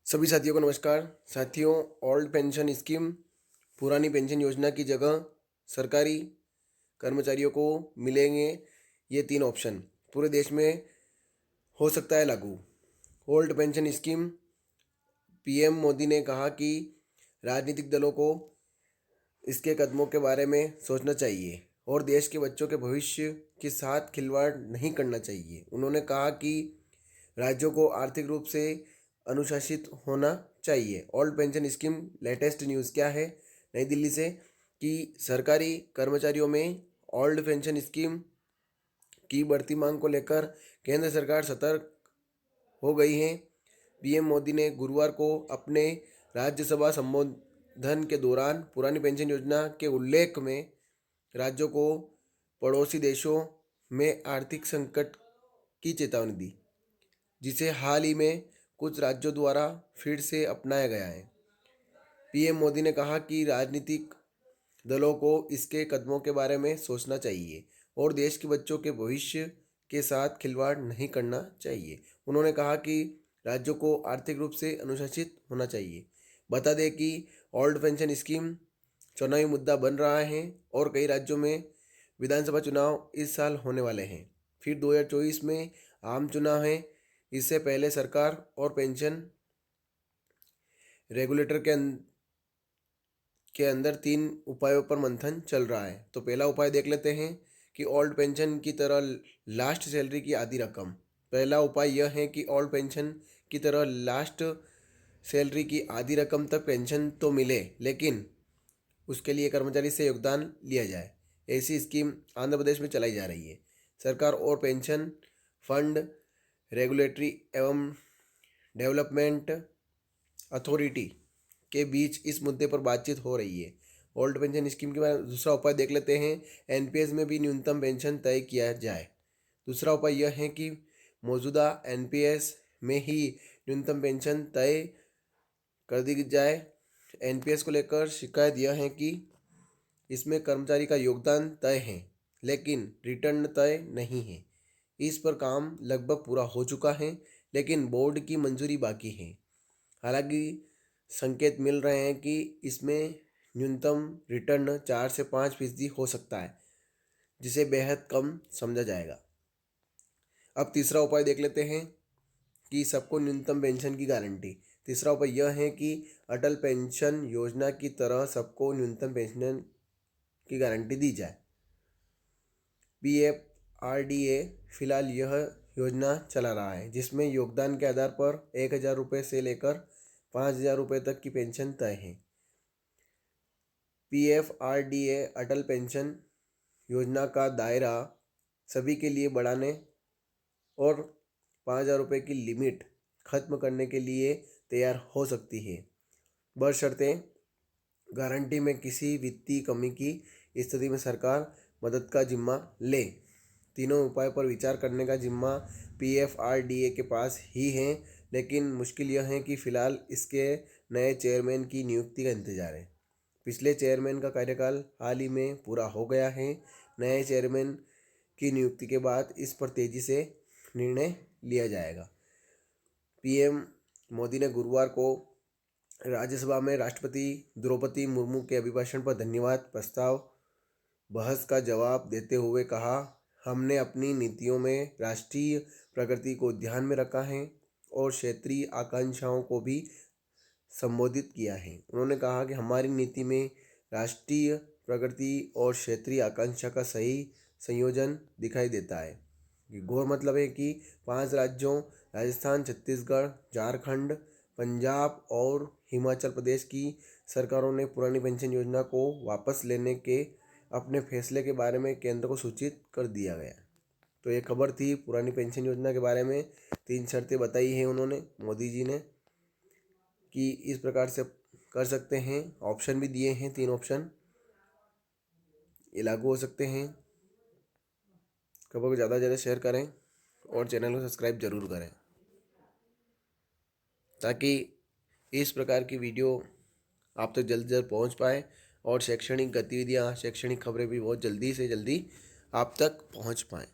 सभी साथियों को नमस्कार। साथियों, ओल्ड पेंशन स्कीम पुरानी पेंशन योजना की जगह सरकारी कर्मचारियों को मिलेंगे ये तीन ऑप्शन पूरे देश में हो सकता है लागू। Old pension scheme, PM Modi ने कहा कि राजनीतिक दलों को इसके कदमों के बारे में सोचना चाहिए और देश के बच्चों के भविष्य के साथ खिलवाड़ नहीं करना चाहिए। उन्होंने कहा कि राज्यों को आर्थिक रूप से अनुशासित होना चाहिए। Old pension scheme latest news क्या है नई दिल्ली से कि सरकारी कर्मचारियों में ओल्ड पेंशन स्कीम की बढ़ती मांग को लेकर केंद्र सरकार सतर्क हो गई है। पीएम मोदी ने गुरुवार को अपने राज्यसभा संबोधन के दौरान पुरानी पेंशन योजना के उल्लेख में राज्यों को पड़ोसी देशों में आर्थिक संकट की चेतावनी दी, जिसे हाल ही में कुछ राज्यों द्वारा फिर से अपनाया गया है। पीएम मोदी ने कहा कि राजनीतिक दलों को इसके कदमों के बारे में सोचना चाहिए और देश के बच्चों के भविष्य के साथ खिलवाड़ नहीं करना चाहिए। उन्होंने कहा कि राज्यों को आर्थिक रूप से अनुशासित होना चाहिए। बता दें कि ओल्ड पेंशन स्कीम चुनावी मुद्दा बन रहा है और कई राज्यों में विधानसभा चुनाव इस साल होने वाले हैं। फिर 2024 में आम चुनाव है। इससे पहले सरकार और पेंशन रेगुलेटर के अंदर तीन उपायों पर मंथन चल रहा है। तो पहला उपाय देख लेते हैं कि ओल्ड पेंशन की तरह लास्ट सैलरी की आधी रकम। पहला उपाय यह है कि ओल्ड पेंशन की तरह लास्ट सैलरी की आधी रकम तक पेंशन तो मिले, लेकिन उसके लिए कर्मचारी से योगदान लिया जाए। ऐसी स्कीम आंध्र प्रदेश में चलाई जा रही है। सरकार और पेंशन फंड रेगुलेटरी एवं डेवलपमेंट अथॉरिटी के बीच इस मुद्दे पर बातचीत हो रही है। ओल्ड पेंशन स्कीम के बारे में दूसरा उपाय देख लेते हैं। एनपीएस में भी न्यूनतम पेंशन तय किया जाए। दूसरा उपाय यह है कि मौजूदा एनपीएस में ही न्यूनतम पेंशन तय कर दी जाए। एनपीएस को लेकर शिकायत यह है कि इसमें कर्मचारी का योगदान तय है, लेकिन रिटर्न तय नहीं है। इस पर काम लगभग पूरा हो चुका है, लेकिन बोर्ड की मंजूरी बाकी है। हालांकि संकेत मिल रहे हैं कि इसमें न्यूनतम रिटर्न 4 से 5% हो सकता है, जिसे बेहद कम समझा जाएगा। अब तीसरा उपाय देख लेते हैं कि सबको न्यूनतम पेंशन की गारंटी। तीसरा उपाय यह है कि अटल पेंशन योजना की तरह सबको न्यूनतम पेंशन की गारंटी दी जाए। पीएफआरडीए फिलहाल यह योजना चला रहा है, जिसमें योगदान के आधार पर 1,000 रुपये से लेकर 5,000 रुपये तक की पेंशन तय है। पीएफआरडीए अटल पेंशन योजना का दायरा सभी के लिए बढ़ाने और 5,000 रुपये की लिमिट खत्म करने के लिए तैयार हो सकती है, बशर्ते गारंटी में किसी वित्तीय कमी की स्थिति में सरकार मदद का जिम्मा ले। तीनों उपाय पर विचार करने का जिम्मा पीएफआरडीए के पास ही है, लेकिन मुश्किल यह है कि फिलहाल इसके नए चेयरमैन की नियुक्ति का इंतजार है। पिछले चेयरमैन का कार्यकाल हाल ही में पूरा हो गया है। नए चेयरमैन की नियुक्ति के बाद इस पर तेजी से निर्णय लिया जाएगा। पीएम मोदी ने गुरुवार को राज्यसभा में राष्ट्रपति द्रौपदी मुर्मू के अभिभाषण पर धन्यवाद प्रस्ताव बहस का जवाब देते हुए कहा, हमने अपनी नीतियों में राष्ट्रीय प्रगति को ध्यान में रखा है और क्षेत्रीय आकांक्षाओं को भी संबोधित किया है। उन्होंने कहा कि हमारी नीति में राष्ट्रीय प्रगति और क्षेत्रीय आकांक्षा का सही संयोजन दिखाई देता है। गौर मतलब है कि 5 राज्यों राजस्थान, छत्तीसगढ़, झारखंड, पंजाब और हिमाचल प्रदेश की सरकारों ने पुरानी पेंशन योजना को वापस लेने के अपने फैसले के बारे में केंद्र को सूचित कर दिया गया। तो ये खबर थी पुरानी पेंशन योजना के बारे में। 3 शर्तें बताई हैं उन्होंने, मोदी जी ने, कि इस प्रकार से कर सकते हैं। ऑप्शन भी दिए हैं, 3 ऑप्शन, ये लागू हो सकते हैं। खबर को ज़्यादा से ज़्यादा शेयर करें और चैनल को सब्सक्राइब जरूर करें, ताकि इस प्रकार की वीडियो आप तक जल्द से जल्द पहुँच पाए और शैक्षणिक गतिविधियाँ, शैक्षणिक खबरें भी बहुत जल्दी से जल्दी आप तक पहुँच पाएँ।